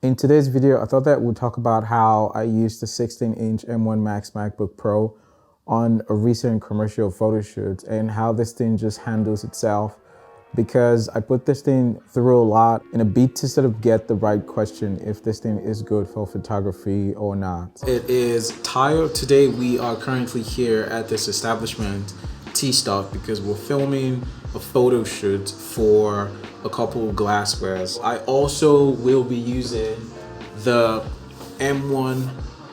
In today's video, I thought that we'd talk about how I used the 16-inch M1 Max MacBook Pro on a recent commercial photo shoot and how this thing just handles itself, because I put this thing through a lot in a bid to sort of get the right question if this thing is good for photography or not. It is tired. Today we are currently here at this establishment, T-Stock, because we're filming a photo shoot for a couple of glasswares. I also will be using the M1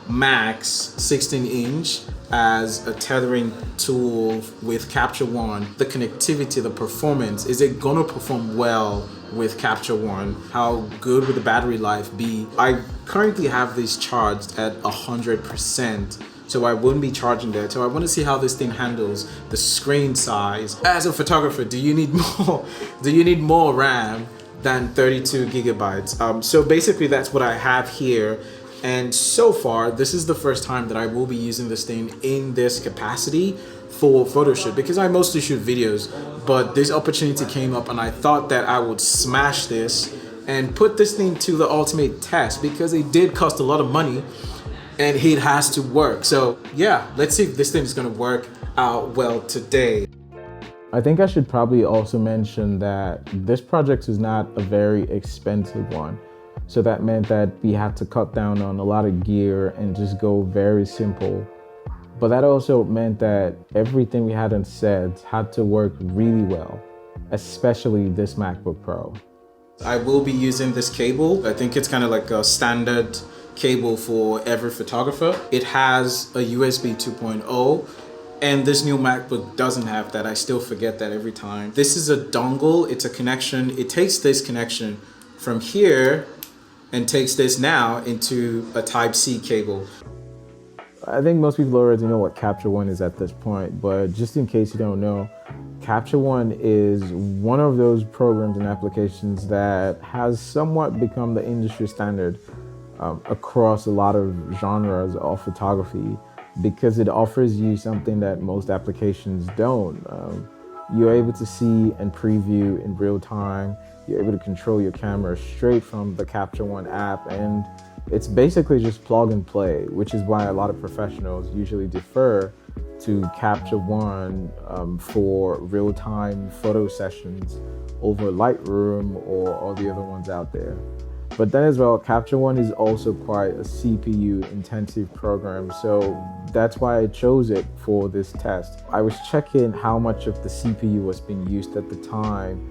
Max 16-inch as a tethering tool with Capture One. The connectivity, the performance, is it gonna perform well with Capture One? How good would the battery life be? I currently have this charged at 100%. So I wouldn't be charging that. So I want to see how this thing handles the screen size. As a photographer, do you need more? Do you need more RAM than 32 gigabytes? So basically that's what I have here. And so far, this is the first time that I will be using this thing in this capacity for photo shoot, because I mostly shoot videos, but this opportunity came up and I thought that I would smash this and put this thing to the ultimate test, because it did cost a lot of money and it has to work. So yeah, let's see if this thing is gonna work out well today. I think I should probably also mention that this project is not a very expensive one. So that meant that we had to cut down on a lot of gear and just go very simple. But that also meant that everything we had on set had to work really well, especially this MacBook Pro. I will be using this cable. I think it's kind of like a standard cable for every photographer. It has a USB 2.0 and this new MacBook doesn't have that. I still forget that every time. This is a dongle, it's a connection. It takes this connection from here and takes this now into a Type-C cable. I think most people already know what Capture One is at this point, but just in case you don't know, Capture One is one of those programs and applications that has somewhat become the industry standard across a lot of genres of photography, because it offers you something that most applications don't. You're able to see and preview in real time. You're able to control your camera straight from the Capture One app, and it's basically just plug and play, which is why a lot of professionals usually defer to Capture One for real-time photo sessions over Lightroom or all the other ones out there. But then as well, Capture One is also quite a CPU intensive program, so that's why I chose it for this test. I was checking how much of the CPU was being used at the time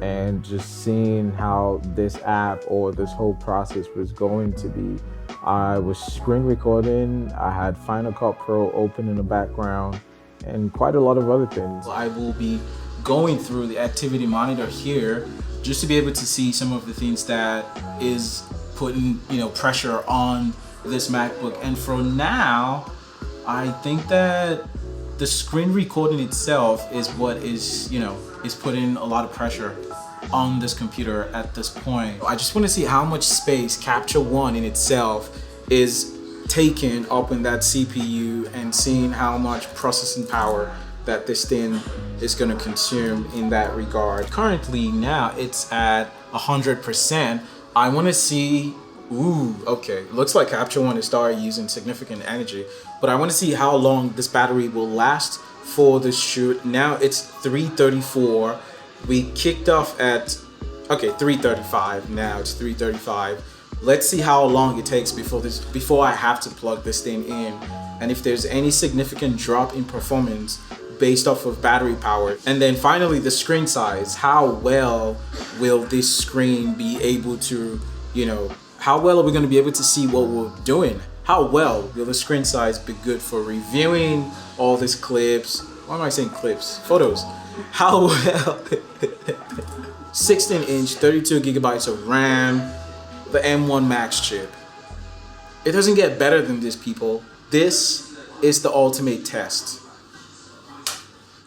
and just seeing how this app or this whole process was going to be. I was screen recording, I had Final Cut Pro open in the background, and quite a lot of other things. I will be going through the activity monitor here just to be able to see some of the things that is putting, pressure on this MacBook. And for now, I think that the screen recording itself is what is, is putting a lot of pressure on this computer at this point. I just want to see how much space Capture One in itself is taking up in that CPU and seeing how much processing power that this thing is going to consume in that regard. Currently now it's at 100%. I want to see, okay, looks like Capture One has started using significant energy, but I want to see how long this battery will last for the shoot. Now it's 334. We kicked off at 335. Now it's 335. Let's see how long it takes before I have to plug this thing in, and if there's any significant drop in performance based off of battery power. And then finally, the screen size. How well will this screen be able to, how well are we going to be able to see what we're doing? How well will the screen size be good for reviewing all these clips? Why am I saying clips? Photos. How well? 16-inch, 32 gigabytes of RAM, the M1 Max chip. It doesn't get better than this, people. This is the ultimate test.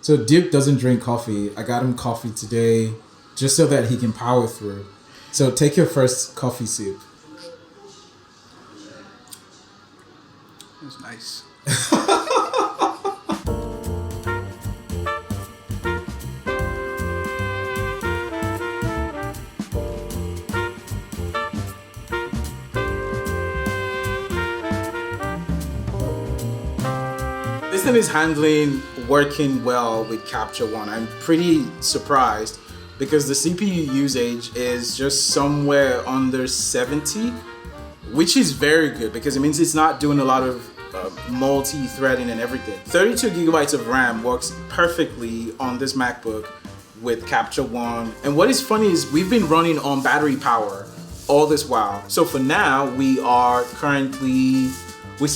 So Duke doesn't drink coffee. I got him coffee today just so that he can power through. So take your first coffee sip. It was nice. this thing is working well with Capture One. I'm pretty surprised because the CPU usage is just somewhere under 70, which is very good because it means it's not doing a lot of multi-threading and everything. 32 gigabytes of RAM works perfectly on this MacBook with Capture One. And what is funny is we've been running on battery power all this while. So for now, we still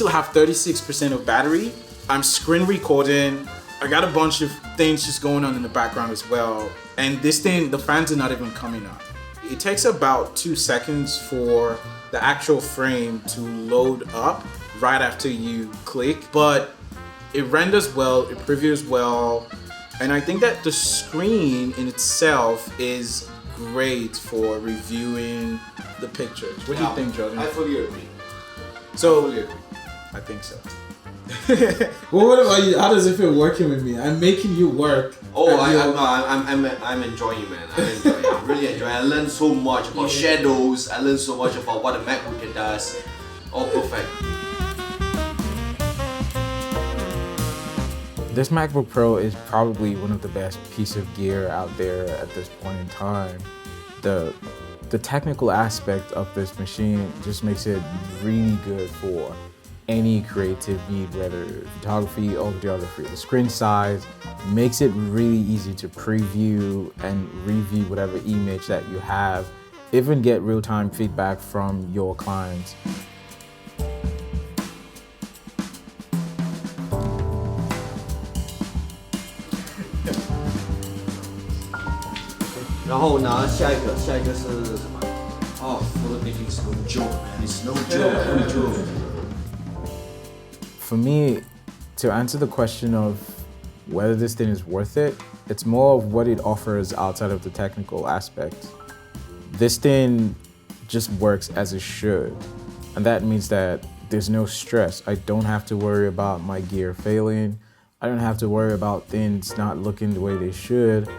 have 36% of battery. I'm screen recording. I got a bunch of things just going on in the background as well. And this thing, the fans are not even coming on. It takes about 2 seconds for the actual frame to load up right after you click, but it renders well, it previews well, and I think that the screen in itself is great for reviewing the pictures. What do you think, Jordan? I fully agree. So, I think so. Well, what about you? How does it feel working with me? I'm making you work. Oh, I'm enjoying, man. I'm really enjoying. I learned so much about shadows. I learned so much about what a MacBook does. All perfect. This MacBook Pro is probably one of the best piece of gear out there at this point in time. The technical aspect of this machine just makes it really good for any creative need, whether photography or videography. The screen size makes it really easy to preview and review whatever image that you have, even get real-time feedback from your clients. 然后呢，下一个是什么？哦 ，photo taking is no joke, man. It's no joke, no joke. For me, to answer the question of whether this thing is worth it, it's more of what it offers outside of the technical aspect. This thing just works as it should, and that means that there's no stress. I don't have to worry about my gear failing. I don't have to worry about things not looking the way they should.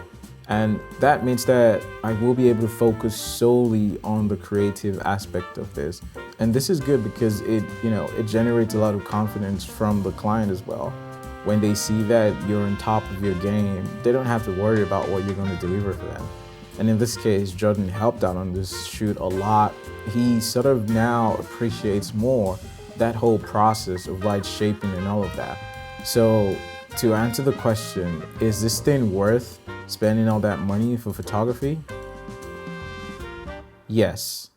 And that means that I will be able to focus solely on the creative aspect of this. And this is good because it generates a lot of confidence from the client as well. When they see that you're on top of your game, they don't have to worry about what you're going to deliver for them. And in this case, Jordan helped out on this shoot a lot. He sort of now appreciates more that whole process of light shaping and all of that. So to answer the question, is this thing worth spending all that money for photography? Yes.